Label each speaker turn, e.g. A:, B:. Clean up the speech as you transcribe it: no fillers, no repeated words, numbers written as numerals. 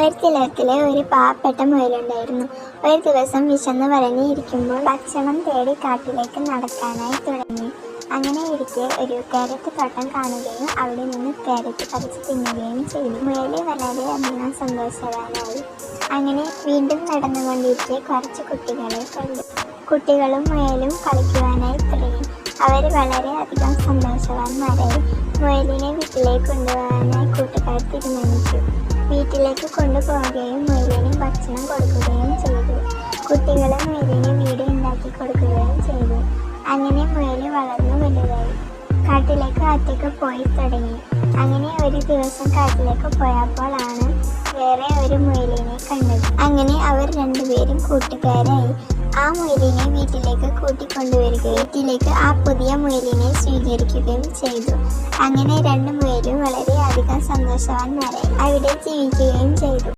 A: ഒരു ചിലത്തിലെ ഒരു പാവപ്പെട്ട മുയലുണ്ടായിരുന്നു. ഒരു ദിവസം വിശന്ന് വലഞ്ഞിരിക്കുമ്പോൾ ഭക്ഷണം തേടി കാട്ടിലേക്ക് നടക്കാനായി തുടങ്ങി. അങ്ങനെ ഇരിക്കെ ഒരു കാരറ്റ് തോട്ടം കാണുകയും അവിടെ നിന്ന് കാരറ്റ് പറിച്ച് തിന്നുകയും ചെയ്തു. മുയല് വളരെയധികം സന്തോഷവാനായി. അങ്ങനെ വീണ്ടും നടന്നുകൊണ്ടിരിക്കെ കുറച്ച് കുട്ടികളെ കണ്ടു. കുട്ടികളും മുയലും കളിക്കുവാനായി തുടങ്ങി. അവർ വളരെയധികം സന്തോഷവാന്മാരായി. മുയലിനെ വീട്ടിലേക്ക് കൊണ്ടുപോകാനായി കൂട്ടുകാർ തീരുമാനിച്ചു. വീട്ടിലേക്ക് കൊണ്ടുപോവുകയും മുയലിന് ഭക്ഷണം കൊടുക്കുകയും ചെയ്തു. കുട്ടികൾ മുയലിന് വീട് ഉണ്ടാക്കി കൊടുക്കുകയും ചെയ്തു. അങ്ങനെ മുയൽ വളർന്നു വലുതായി. കാട്ടിലേക്ക് ഒറ്റയ്ക്ക് പോയി തുടങ്ങി. അങ്ങനെ ഒരു ദിവസം കാട്ടിലേക്ക് പോയപ്പോഴാണ് വേറെ ഒരു മുയലിനെ കണ്ടത്. അങ്ങനെ അവർ രണ്ടുപേരും കൂട്ടുകാരായി. ആ മുയലിനെ വീട്ടിലേക്ക് കൂട്ടിക്കൊണ്ടുവരികയും വീട്ടിലേക്ക് ആ പുതിയ മുയലിനെ സ്വീകരിക്കുകയും ചെയ്തു. അങ്ങനെ രണ്ട് മുയലും വളരെയധികം സന്തോഷവാന്മാരായി അവിടെ ജീവിക്കുകയും ചെയ്തു.